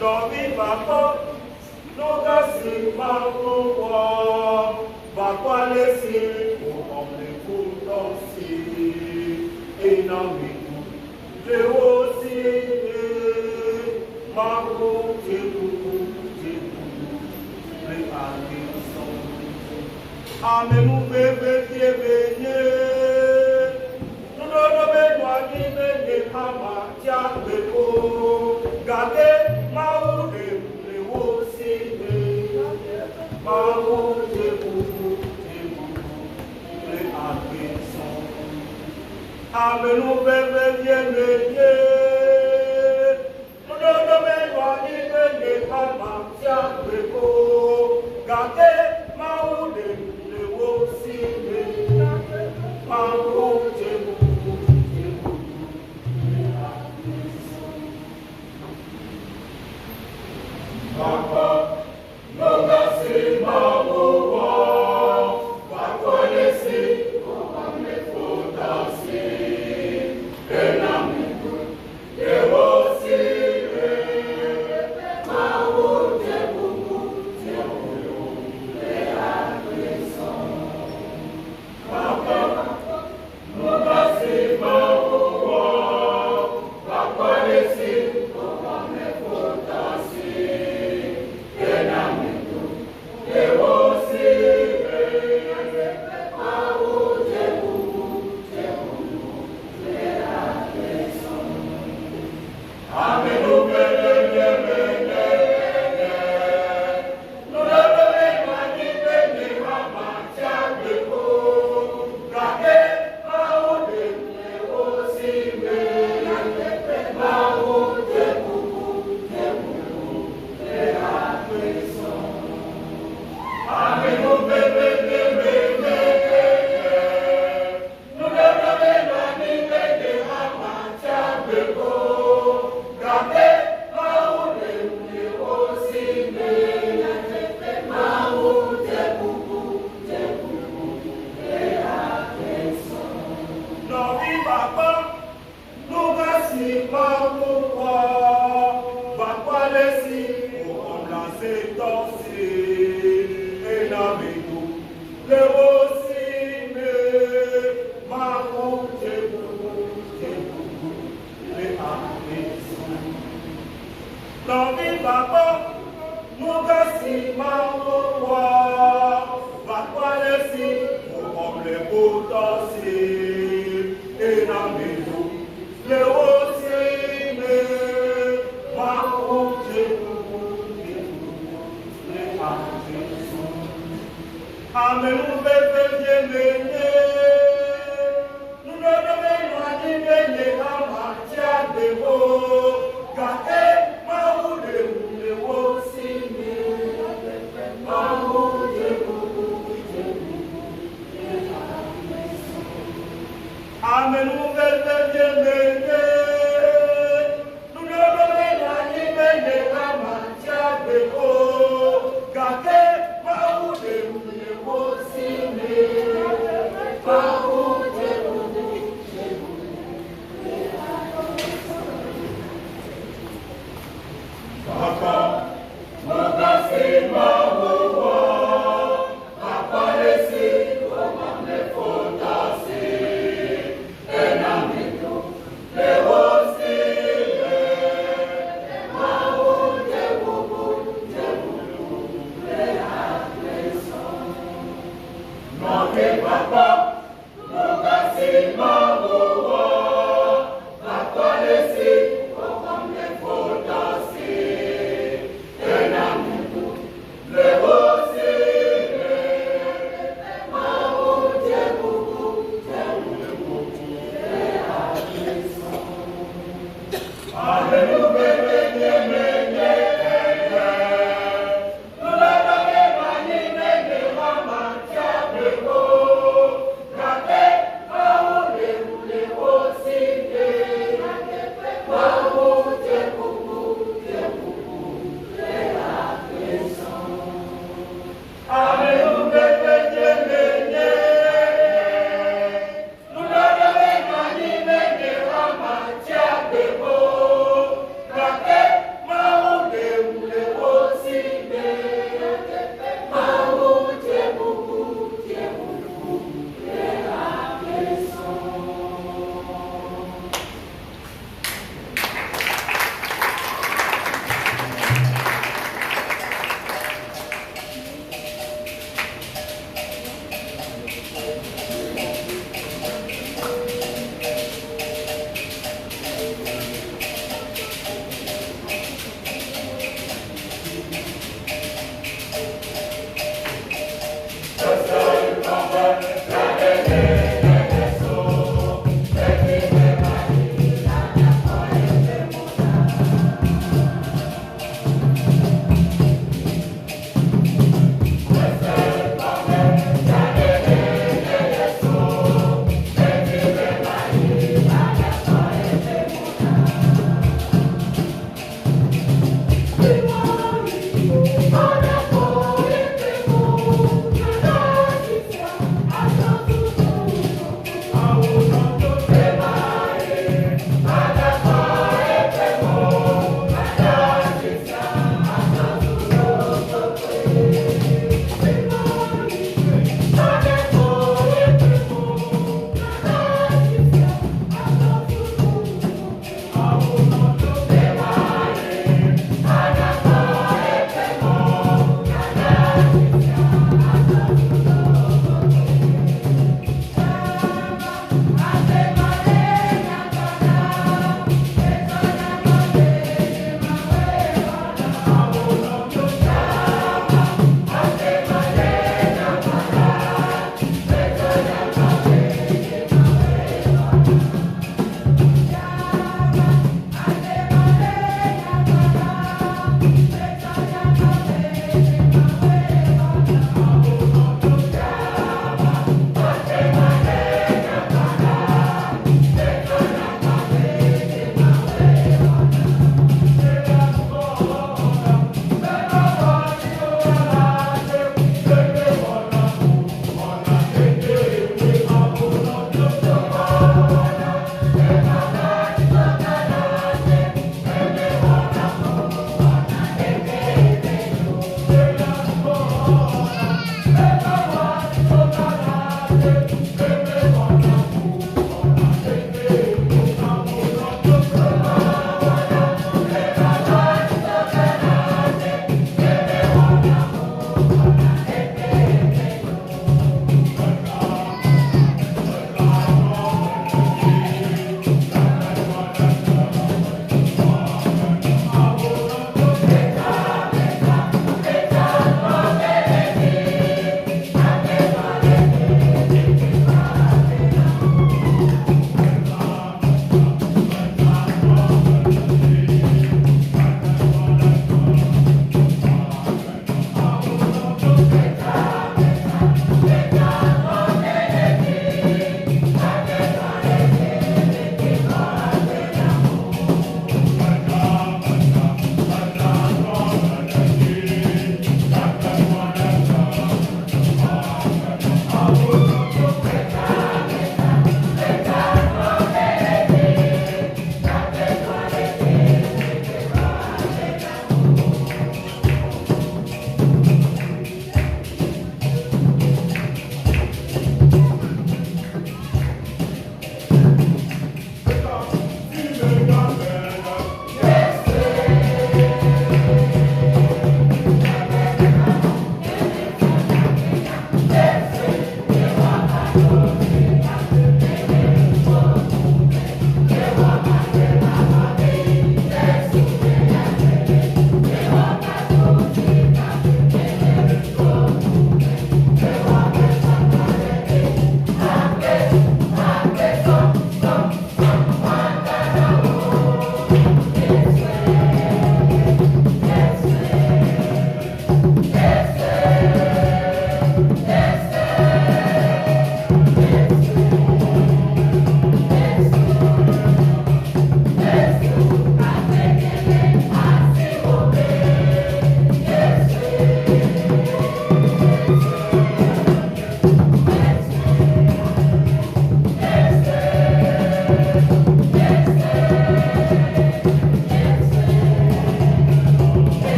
Novi Papa, Nogasi Makowa, Bakwalesi, Omnipotensi, Enamiku, Leosi, Mako, Tebu, Le Anisson. Amenu bebe tiebeye, Nuno benwa ni bebe kama tiabeko, Gade maude leosi me, Mako tebu, Le Anisson. Amenu bebe tiebeye, Nuno benwa ni bebe kama tiabeko, Gade maude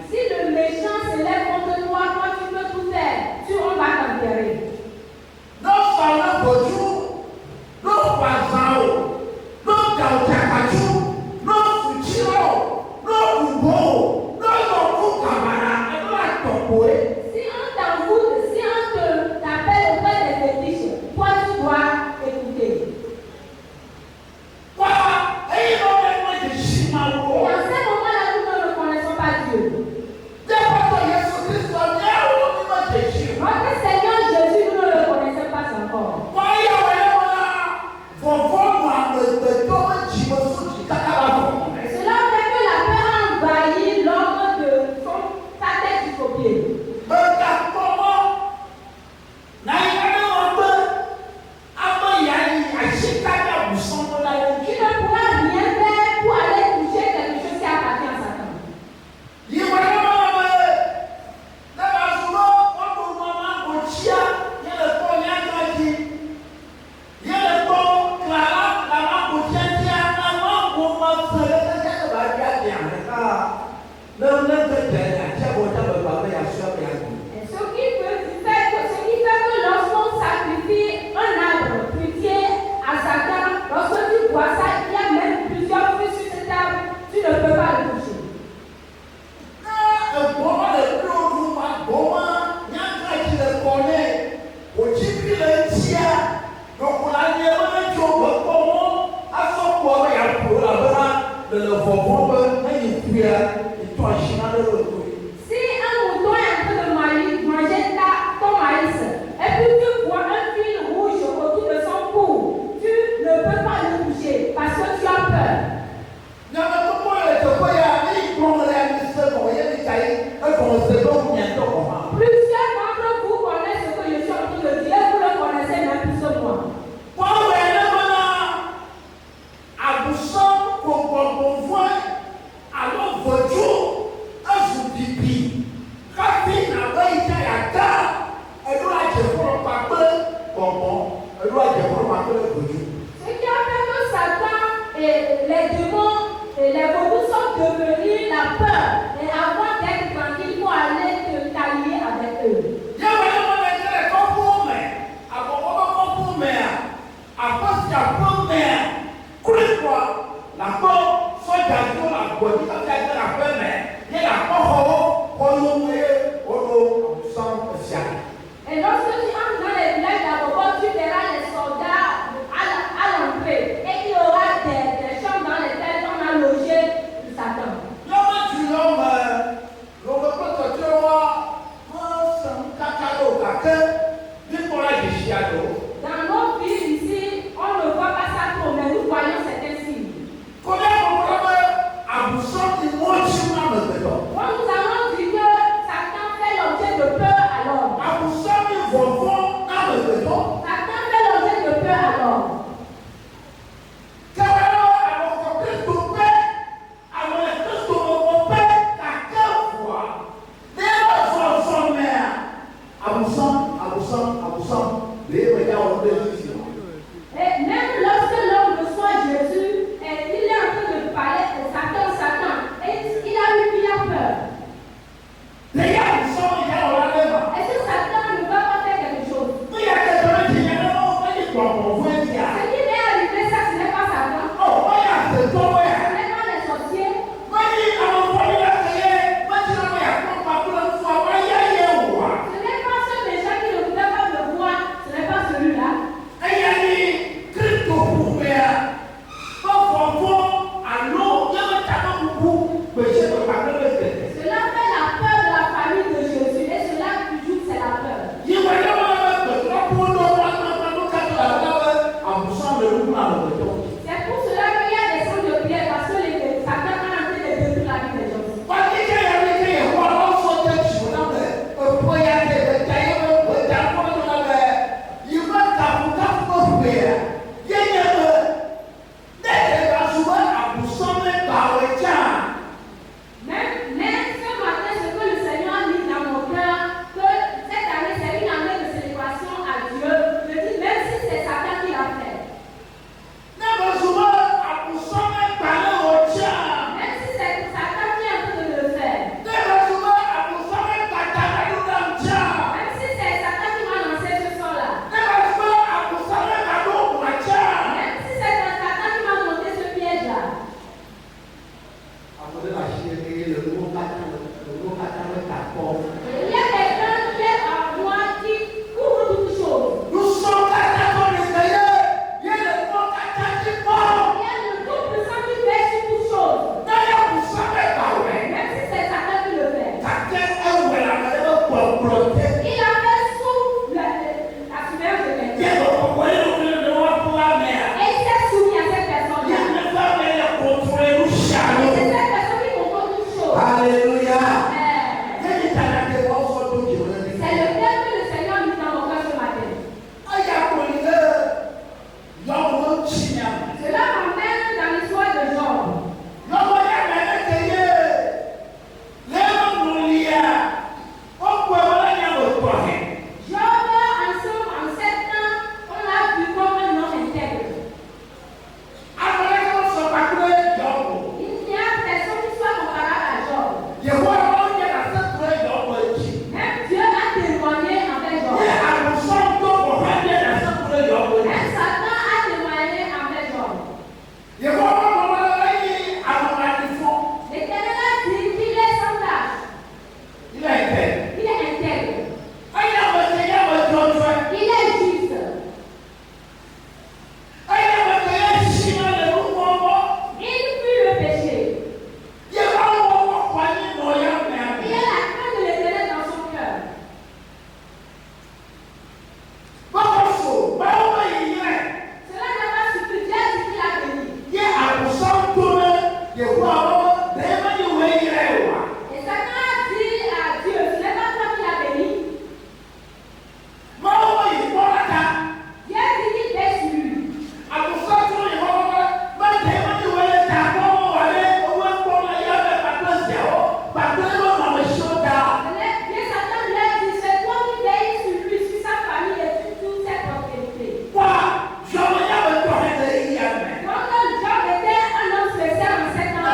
Si le méchant se lève contre toi, toi tu peux tout faire. On va t'enterrer. Si on t'envoûte, si on t'appelle auprès des fétiches, toi tu dois écouter. Et en ce moment-là, nous ne reconnaissons pas Dieu. Notre Seigneur Jésus, nous ne le connaissons pas encore. Cela fait que la peur a envahi l'ordre de sa tête jusqu'au pied. Tu ne pourras rien faire pour aller toucher quelque chose qui appartient à Satan. Ce qui fait que lorsqu'on sacrifie un arbre fruitier à Satan, lorsque tu vois ça, il y a même plusieurs fruits sur cet arbre, tu ne peux pas le toucher. Si un mouton est en train de manger ton maïs, et puis tu vois un fil rouge autour de son cou, tu ne peux pas le toucher parce que tu as peur. Plusieurs d'entre vous connaissent ce que je suis en train de dire, vous le connaissez même plus que moi. Ce qui a fait que Satan et les démons et les vaudous sont devenus la peur. Et avant d'être tranquille, il faut aller te tailler avec eux. Et lorsque tu entres dans les villages d'Agogo, tu verras les soldats à l'entrée. Et il y aura des chambres dans lesquelles on a logé Satan. Dans nos villes ici, on ne voit pas ça trop, mais nous voyons certains signes. Quand nous allons Il y a quelqu'un qui est à moi qui couvre toutes choses. Il y a le Tout-Puissant qui fait sur toutes choses. Même si c'est Satan qui le fait. Il a fait sous la surveillance de quelqu'un. Et il s'est soumis à cette personne-là. Et c'est cette personne qui contrôle toutes choses. Alléluia. C'est le thème que le Seigneur nous a montré ce matin. Cela m'emmène dans l'histoire de Job. Job, ensemble, en 7 ans, on l'a vu comme un homme intègre. Il n'y a personne qui soit comparable à Job. Même Dieu a témoigné envers Job. Même Satan a témoigné envers Job. L'Éternel a dit qu'il est sans tâche. Il est intègre. Il est juste. Il fuit le péché. Il a la crainte de l'Éternel dans son cœur. Cela n'a pas suffi. Dieu a dit qu'il a béni. Et Satan a dit à Dieu, ce n'est pas toi qui l'as béni. Dieu a dit qu'il paie sur lui. Bien Satan lui a dit, c'est toi qui veilles sur lui, sur sa famille et sur toute cette prospérité. Donc Job était un homme spécial en 7 ans.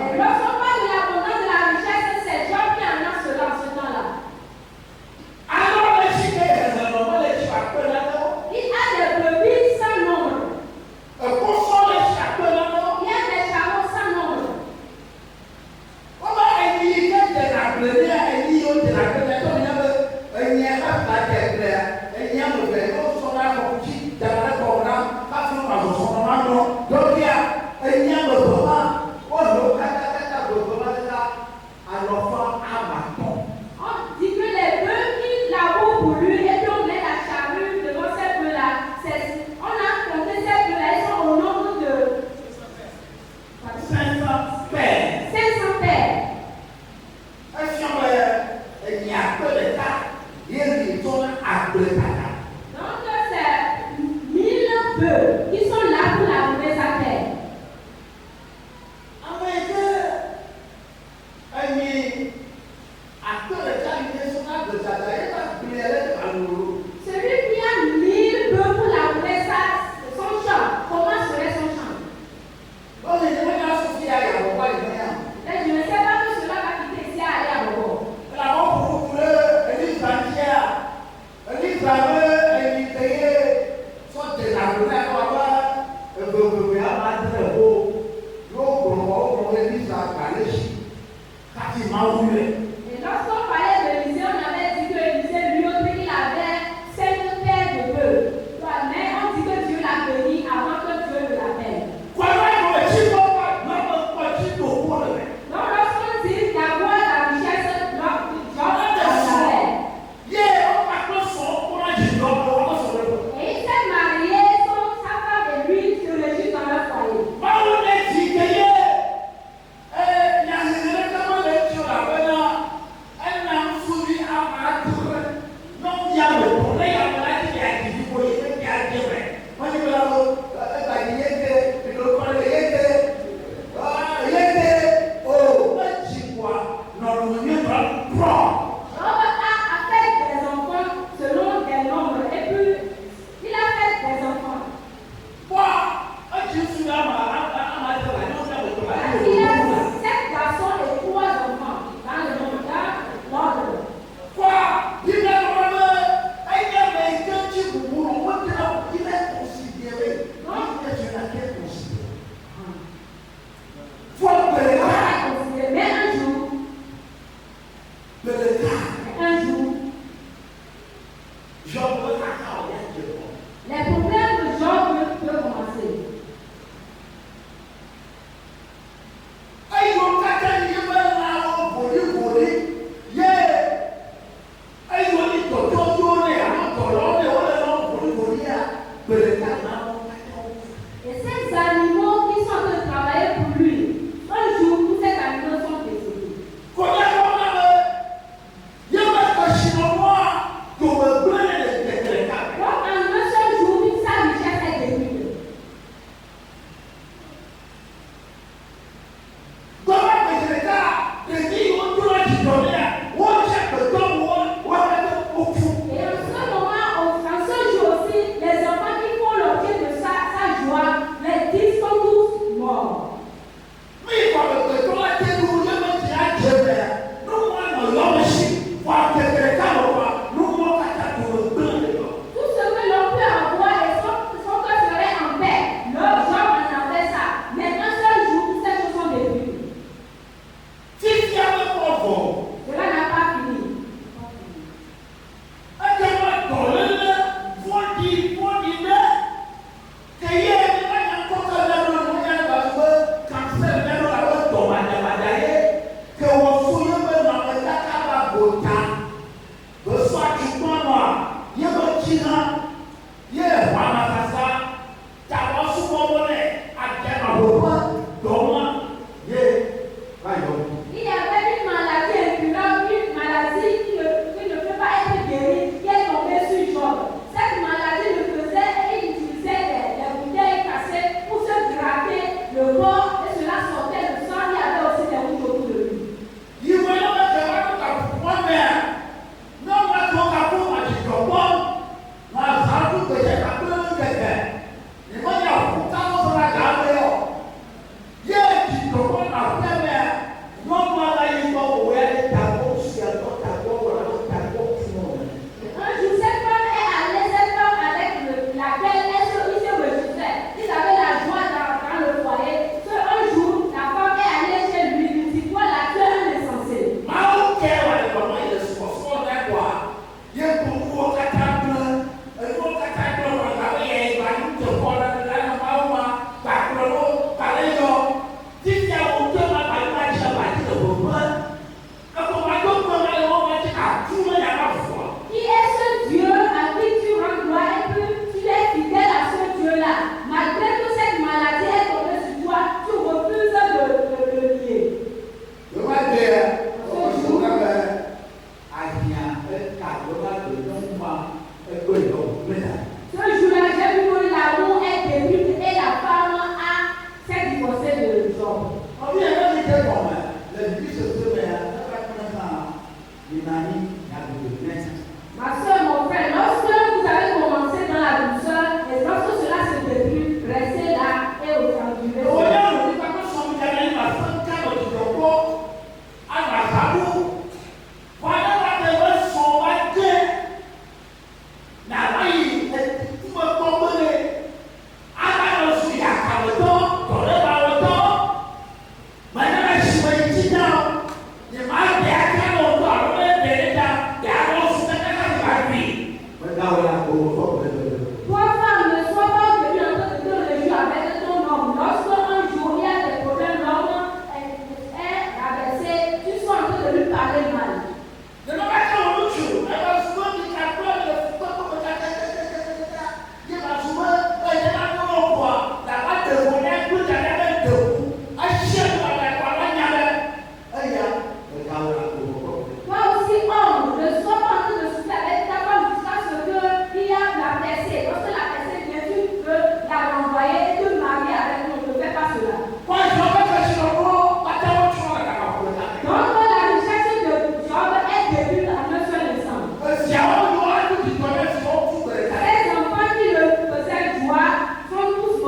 Et lorsqu'on parle de l'abondance de la richesse, c'est Job qui en a cela en ce temps-là. Il a des brebis sans nombre. Il y a des chameaux sans nombre. On dit que les bœufs qui labourent pour lui et puis on met la charrue devant ces bœufs-là, on a compté ces bœufs-là, ils sont au nombre de 500 paires. Donc c'est 1000 bœufs qui sont là pour labourer sa terre. Celui qui a 1000 bœufs pour labourer son champ, comment serait son champ? Et je ne sais pas que cela va quitter ici à aller à Bobo. Et lorsqu'on parlait de Élisée, on avait dit que Élisée lui aussi il avait 5 paires de bœufs. Mais on dit que Dieu l'a béni avant que Dieu ne l'appelle. Donc lorsqu'on dit d'avoir la richesse, Job en avait. Et il s'est marié, sa femme et lui se réjouissent dans leur foyer. Mawu ne ti ke ye,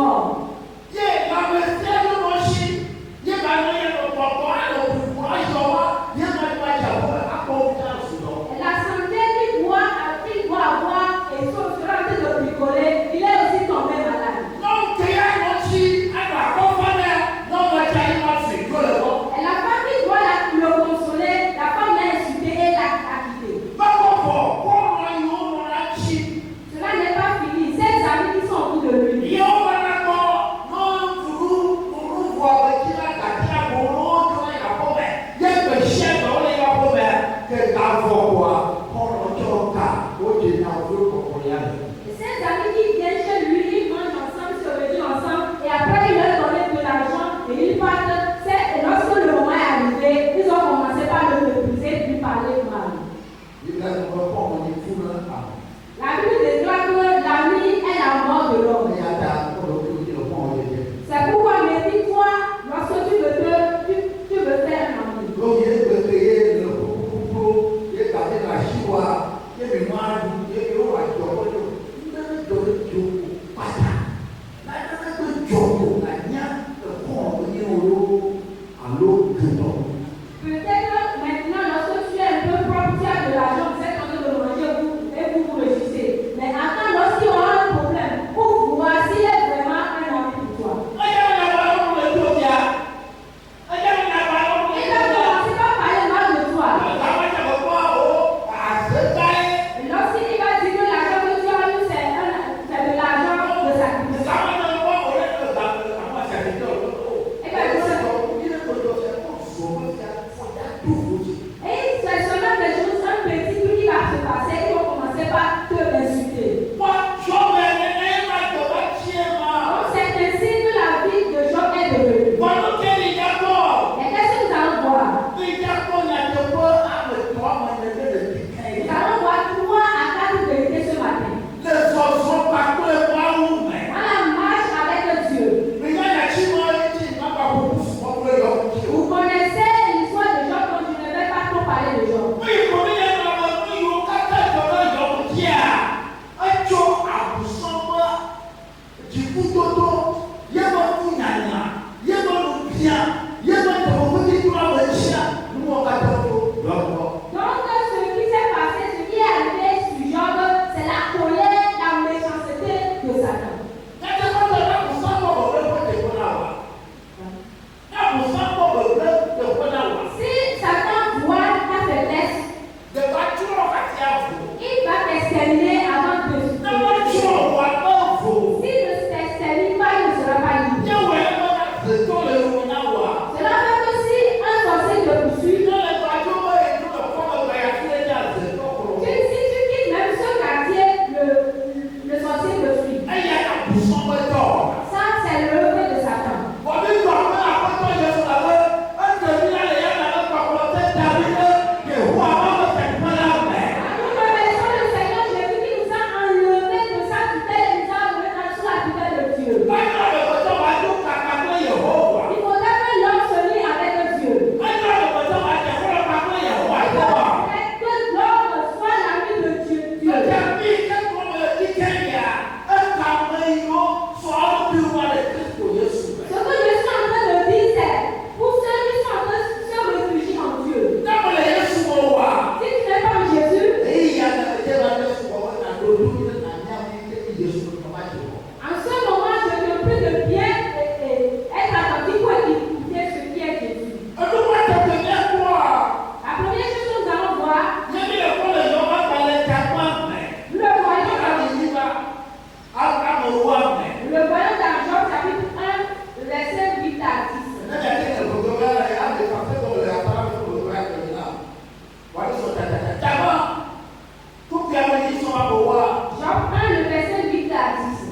mort. Et la santé qu'il doit avoir et sera en train de picoler, il est aussi tombé malade. Et la femme qui doit le consoler, la femme l'a insulté et l'a quitté. Cela n'est pas fini. Ses amis qui sont autour de lui. Et ses amis qui viennent chez lui, ils mangent ensemble, se réunissent ensemble, et après ils leur donnent de l'argent et ils partent. Et lorsque le moment est arrivé, ils ont commencé par le mépriser puis parler mal. La Bible déclare que la nuit est la mort de l'homme. C'est pourquoi méfie-toi lorsque tu veux faire un ami. Peut-être maintenant, lorsque tu es un peu propre, tu as de l'argent, vous êtes en train de manger et vous réussissez. Mais attends, lorsqu'il y aura un problème, pour voir s'il est vraiment un ami pour toi. Il va commencer par parler mal de toi. Et lorsqu'il va dire que l'argent que tu as eu, c'est de l'argent de sacrifice. Et c'est seulement des choses, un petit truc qui va se passer, ils vont commencer par te insulter. Donc c'est ainsi que la vie de Job est devenue. Et qu'est-ce que nous allons voir? Nous allons voir 3 à 4 vérités ce matin. Voilà, marche avec Dieu. Vous connaissez l'histoire de Job, donc je ne vais pas trop parler de Job. Donc ce qui s'est passé, ce qui est arrivé sur Job, c'est la colère, la méchanceté de Satan. Si Satan voit ta faiblesse, il va t'exterminer avant de te soutenir. S'il ne t'extermine pas, il ne sera pas libre. Cela fait que si un sorcier te poursuit, si tu quittes même ce quartier, le sorcier te suit. Ça, c'est l'œuvre de Satan. Nous remercions le Seigneur Jésus qui nous a enlevés de sa tutelle et nous a remis sous la tutelle de Dieu. Il faudrait que l'homme se lie avec Dieu. Il faudrait que l'homme soit l'ami de Dieu. Ce que je suis en train de dire, c'est pour ceux qui sont en train de se réfugier en Dieu. Si tu n'es pas en Jésus, en ce moment, je te prie de bien être attentif pour écouter ce qui est Jésus. La première chose que nous allons voir, nous le voyons dans Job chapitre 1, verset 8 à 10. Job 1, le verset 8 à 10.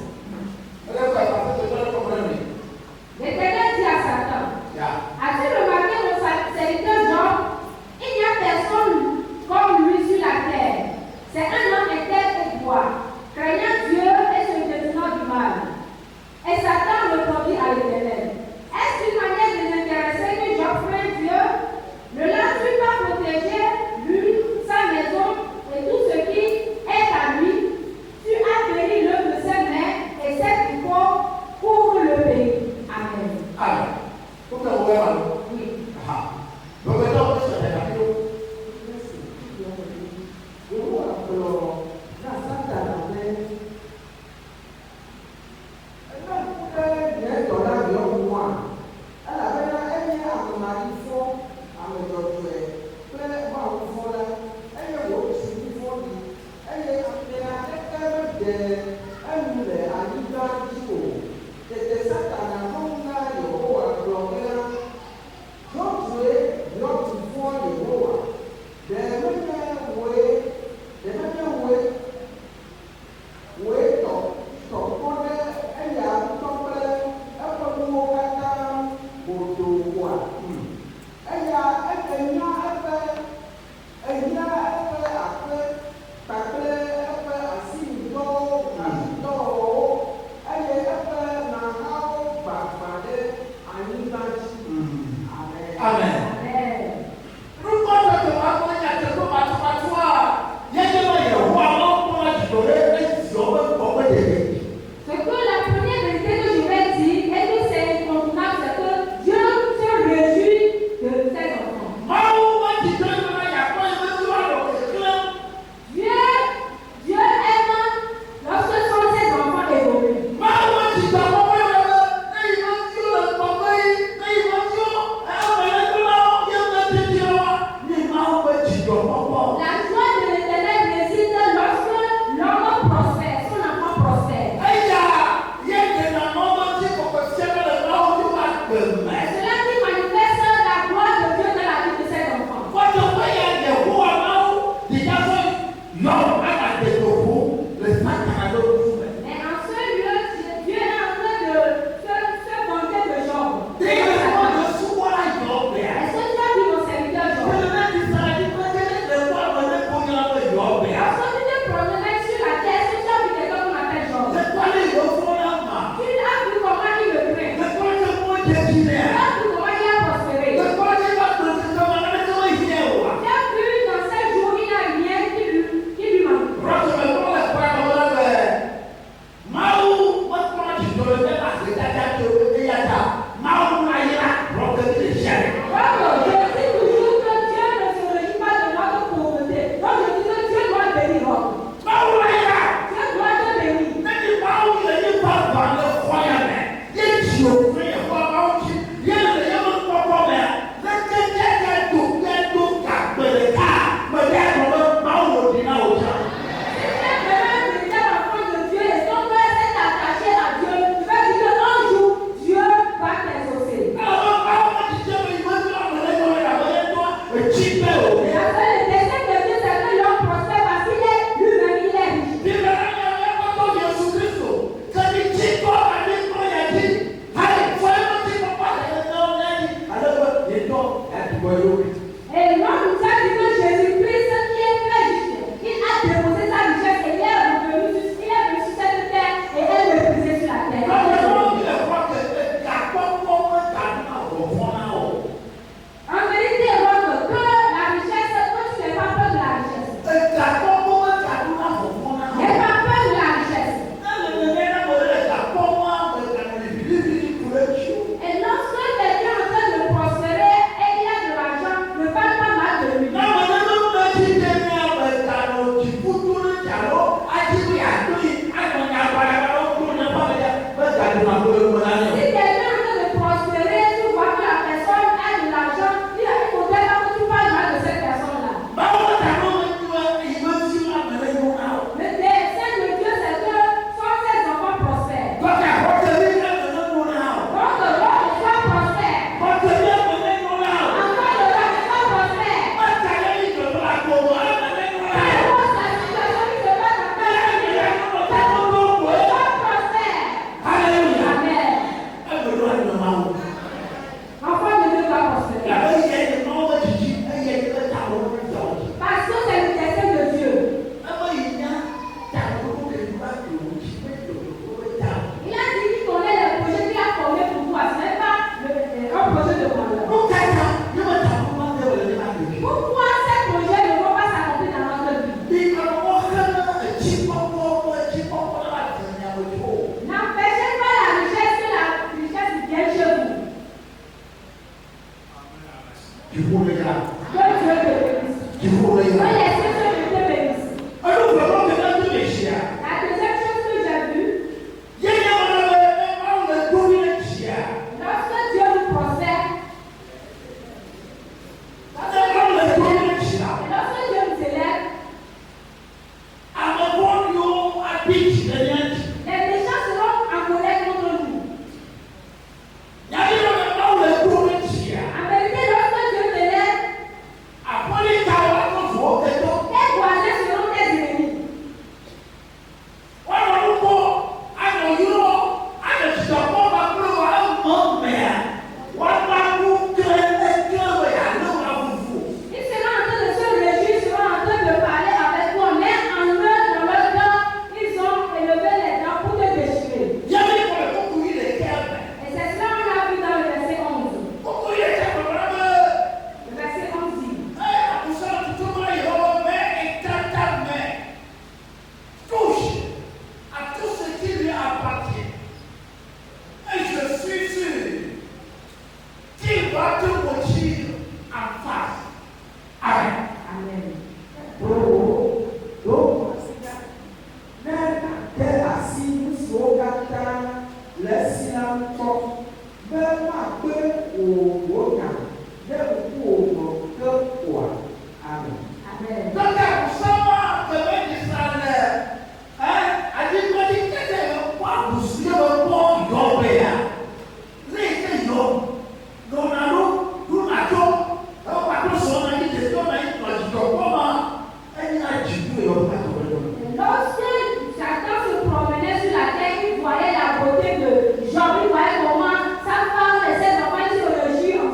Jean, il voyait comment sa femme et ses enfants étaient au logis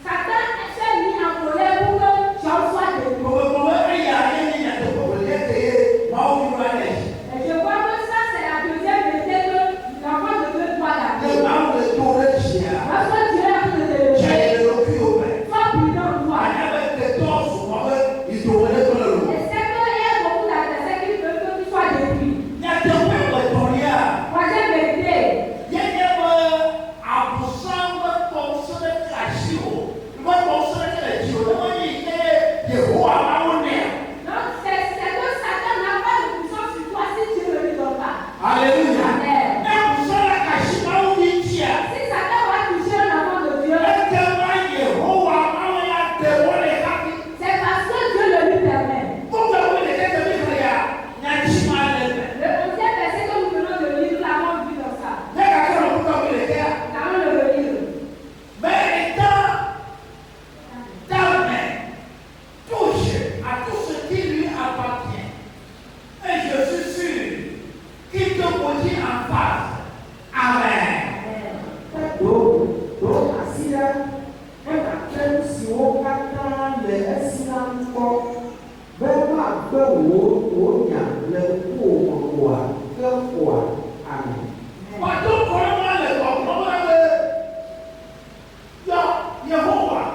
Satan s'est mis en colère pour que Job soit détruit. Et je vois que ça, c'est la deuxième vérité que l'enfant de Dieu doit garder. Lorsque Dieu est en train de te lever, sois prudent, toi. Et c'est qu'il y a beaucoup d'adversaires qui veulent que tu sois détruit. Troisième vérité. Donc, c'est que Satan n'a pas de puissance sur toi si Dieu ne lui donne pas. Alléluia. Amen. Si Si Satan va toucher un enfant de Dieu, c'est parce que Dieu le lui permet. Le 11e verset que nous venons de lire, nous l'avons vu dans ça. Nous allons le relire. touche à tout ce qui lui appartient. Et je suis sûr qu'il te maudit en face. Amen. Pardon, comment le comprendre? Yehovah,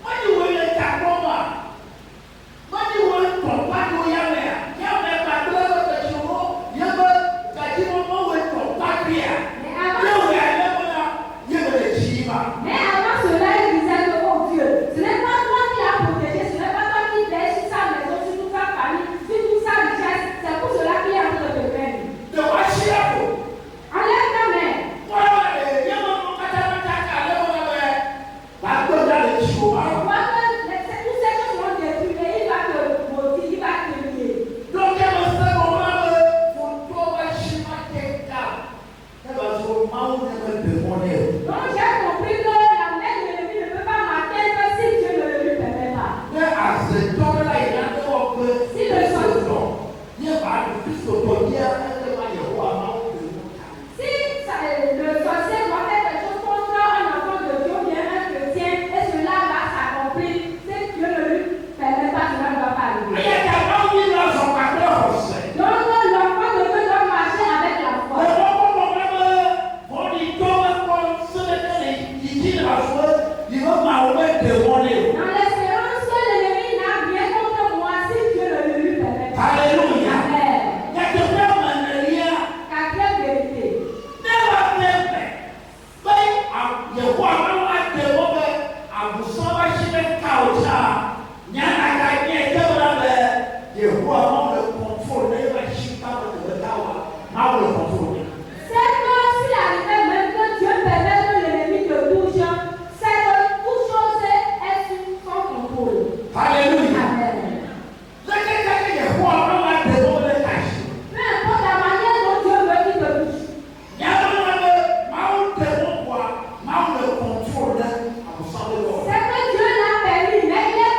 when you will let that woman, when you will provide your young man, my brother, that you will, that you will provide here. Mais avant cela, il disait que, oh Dieu, ce n'est pas toi qui as protégé, ce n'est pas toi qui veilles sur sa maison, sur toute sa famille, sur toute sa richesse. C'est pour cela qu'il est en train de te plaindre. Enlève ta main. Et vois que toutes ces choses vont détruire, mais il va te maudire, il va te lier. Donc j'ai compris que la main de l'ennemi ne peut pas m'atteindre si Dieu ne le lui permet pas. Si le sorcier doit faire quelque chose contre un enfant de Dieu, bien un chrétien, et cela va s'accomplir, si Dieu ne lui permet pas, cela ne va pas arriver. Donc l'enfant de Dieu doit marcher avec la foi. Dans l'espérance que l'ennemi n'a rien contre moi si Dieu ne le lui permet pas. Alléluia. Amen. Quatrième vérité. C'est que s'il arrivait même que Dieu permet que l'ennemi te touche, c'est que toute chose est sous son contrôle. Alléluia. Amen. Peu importe la manière dont Dieu veut qu'il te touche. C'est que Dieu l'a permis, mais il est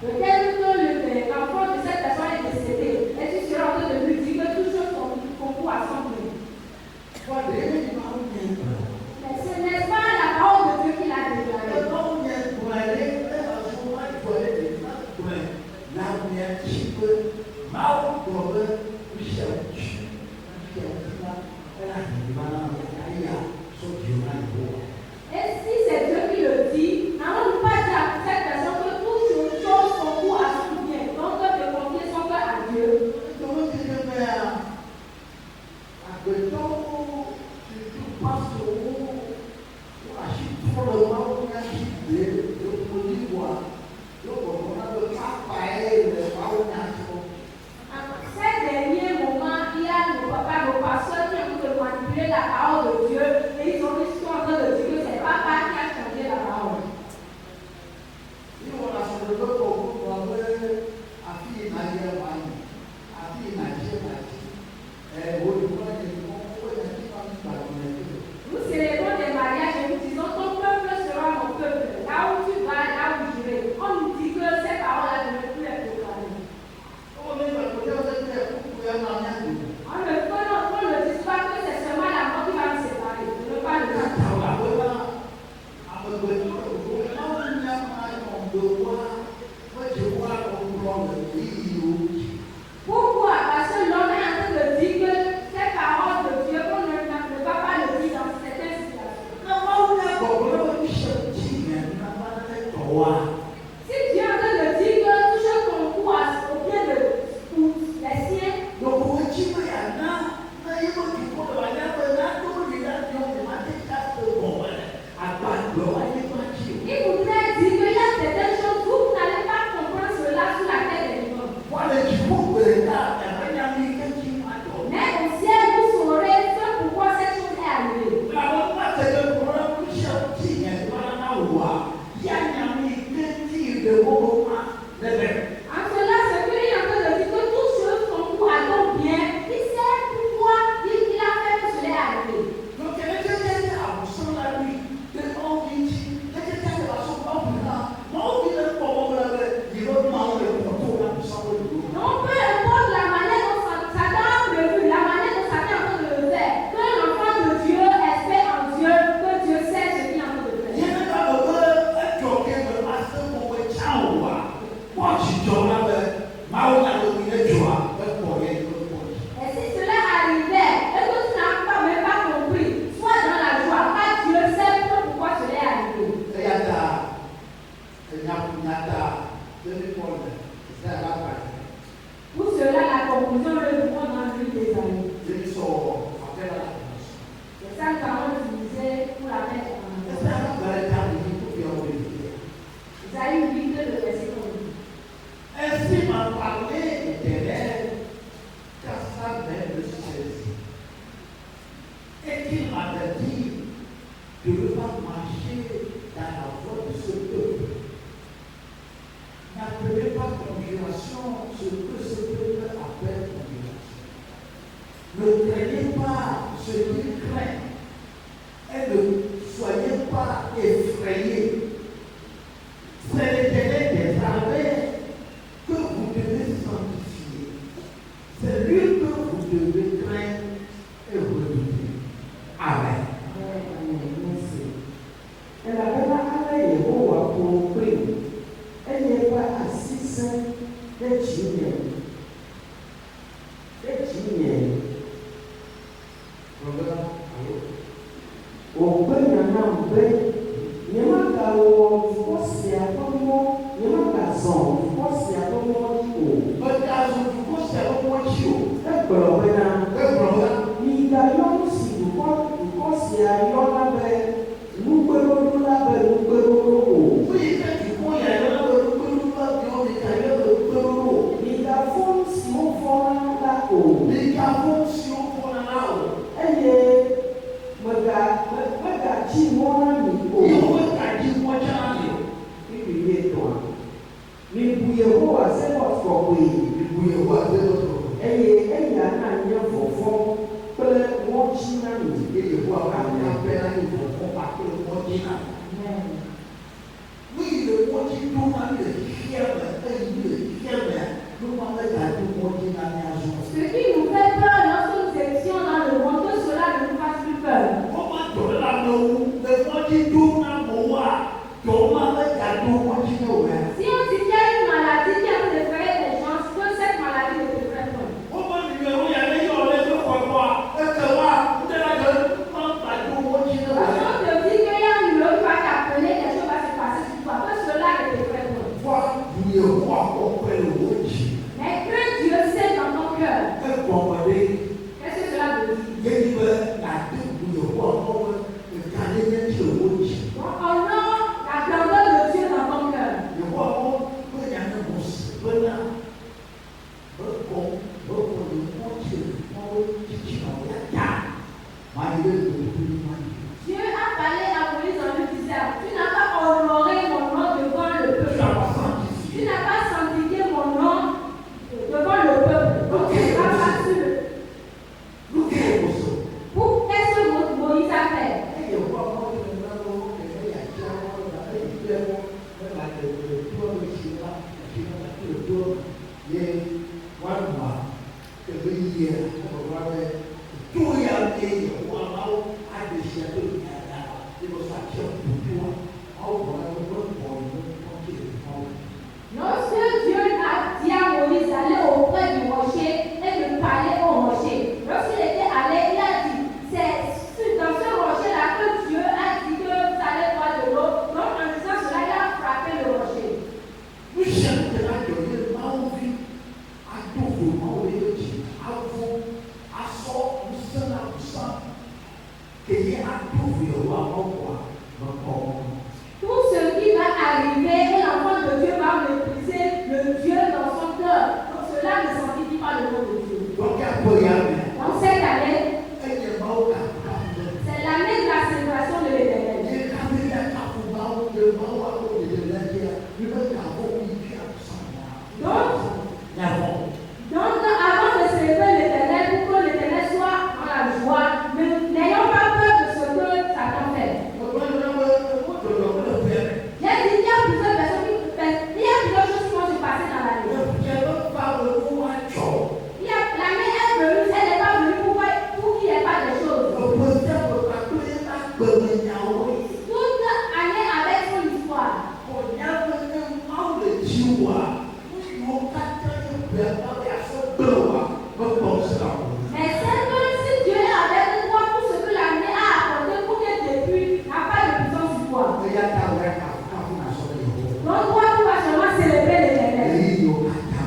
Peut-être que l'enfant de cette personne est décédé et tu seras en train de lui dire que tout ce concours à son bien. Mais ce n'est pas la parole de Dieu qui l'a déclaré. Et si c'est Dieu qui le dit, n'allons pas dire à cette personne que toute chose concourt à son bien. Donc de confier son cœur à Dieu. Ces derniers moments, il y a nos papas, nos pasteurs qui ont voulu manipuler la parole de Dieu et ils sont en train de dire que c'est papa qui a changé la parole. Nous célébrons des mariages et nous disons ton peuple sera mon peuple. Là où tu vas, là où je vais. On nous dit que ces paroles-là ne peuvent plus être proclamées. On ne dit pas que c'est seulement la mort qui va nous séparer. Je ne veux pas le dire. Pourquoi? Parce que l'homme est en train de dire que ces paroles de Dieu, on ne va pas le dire dans certaines situations. Si Dieu est en train de dire que tout ce concours au bien de les siens, il voudrait dire qu'il y a certaines choses où vous n'allez pas comprendre cela sous la tête des hommes. Mais au ciel, vous saurez ce pourquoi cette chose est arrivée. En cela, c'est qu'il est en train de dire que toutes choses concourent à ton bien. Il sait pourquoi il a fait que cela est arrivé. Donc, peu importe la manière dont Satan a prévu, la manière dont Satan est en train de le faire, que l'enfant de Dieu espère en Dieu, que Dieu sait ce qu'il est en train de faire. Et si cela arrivait et que tu n'as même pas compris, sois dans la joie, car Dieu sait pourquoi cela est arrivé. Pour cela, la conclusion le prend dans l'huile des années. C'est ça que nous avons utilisé pour la mettre en œuvre. Isaïe 8, le verset 1. Ainsi m'a parlé l'Éternel, car sa main me saisit. Et qu'il m'avait dit de ne pas marcher dans la voie de ce peuple. N'appelez pas conjuration ce que ce peuple appelle conjuration. Ne craignez pas ce qu'il craint et ne soyez pas effrayés. C'est l'Éternel des armées que vous devez sanctifier. C'est lui que vous devez craindre et redouter. Amen. Oui, le mot dit Ce qui nous fait peur lorsque nous étions dans le monde, que cela ne nous fasse plus peur. Si on dit qu'il y a une maladie qui a fait effrayer les gens, que cette maladie ne te ferait pas. Parce qu'on te dit qu'il y a un numéro qui va t'appeler, quelque chose va se passer sur toi, que cela ne te ferait pas. Mais que Dieu sait dans ton cœur. Qu'est-ce que cela veut dire? Donc, honore la grandeur de Dieu dans ton cœur. Dieu a parlé à Moïse en lui disant, tu n'as pas honoré mon nom devant le peuple. Tu n'as pas sanctifié mon nom devant le peuple. Donc tu n'as pas su. Qu'est-ce que Moïse a fait? Lorsque Dieu a dit à Moïse d'aller auprès du rocher et de parler au rocher, lorsqu'il était allé, il a dit, c'est dans ce rocher-là que Dieu a dit que vous allez boire de l'eau. Donc en disant cela, il a frappé le rocher. Tout ce qui va arriver et l'enfant de Dieu va mépriser le Dieu dans son cœur. Donc cela ne sanctifie pas le nom de Dieu. Donc cette année, c'est l'année de la célébration de l'Éternel. Donc avant de célébrer l'Éternel, pour que l'Éternel soit dans la joie, n'ayons pas peur de ce que Satan fait. J'ai dit qu'il y a plusieurs personnes il y a plusieurs choses qui vont se passer dans l'année. L'année est venue, elle n'est pas venue pour qu'il n'y ait pas de choses. Toute année avec son histoire. Mais c'est comme si Dieu est avec toi, tout ce que l'année a apporté pour que depuis n'a pas de puissance sur toi. Donc toi, tu vas seulement célébrer l'Éternel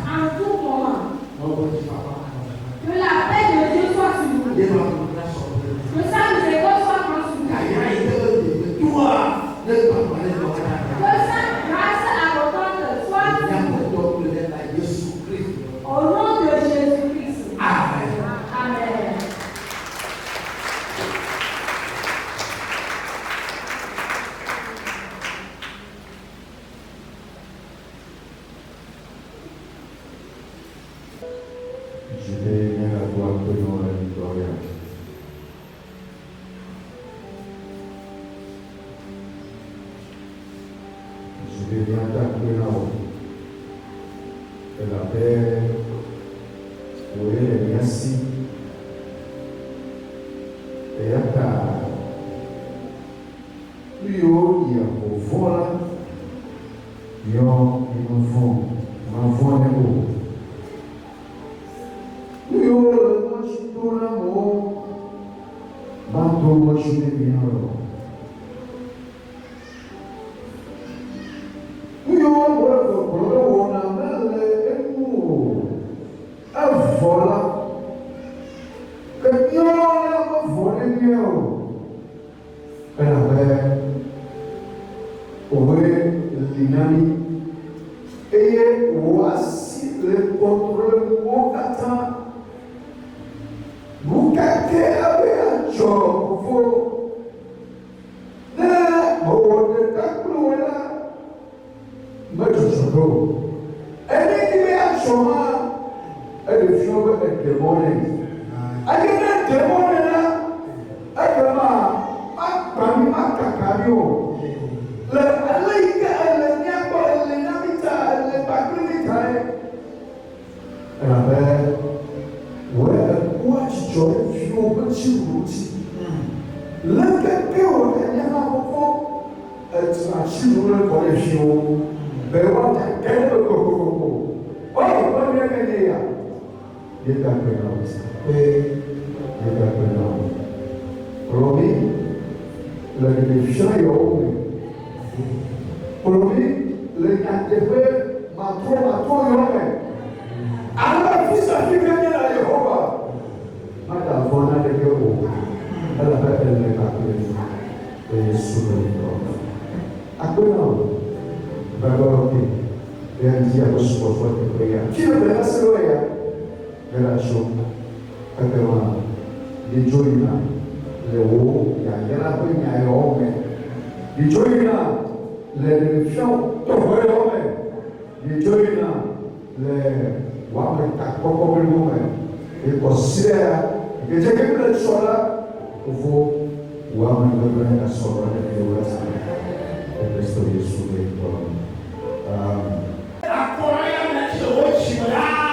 en tout moment. Que la paix de Dieu soit sur nous. Que sa miséricorde soit grande sur nous. Que sa grâce abondante soit sur nous. Au nom de Jésus-Christ. Amen. Amen. Je vais bien à toi que nous la victoire. Je vais bien t'appeler là-haut. Que la paix, oui, merci. Et à ta, lui, il y a pour voir, il y a un fond, et voici le contrôle au Qatar. Vous captez avec un job, vous ne m'avez pas cloué là, mais je suis là. Elle est à chômage, elle est fière avec des monnaies. Elle est des monnaies là, elle est ma cacario. Elle est L'un au dernier moment, tu as su nous pour les jours. Mais on a gagné le coco. Oh, on a gagné. Il est appelé. Et il est appelé. Promis, le défi est au Promis, le cadre ma toi, alors, fils a fait gagner la Jéhovah. Madame, on a des héros. Elle a fait elle et souverain. Après, non. D'abord, et elle dit à vos supporters de prière. Qui ne peut pas se loyer? Relation. Actuellement, les joïna, les hauts, il y a la bonne, il y a l'homme. Les joïna, les fions, ton vrai homme. Les joïna, les. Wame kakoko mlume ikosea ikiteke kule sola uvo wame ngombe na sola na yola sana Kristo Yesu wetu. Akora ya mtu wote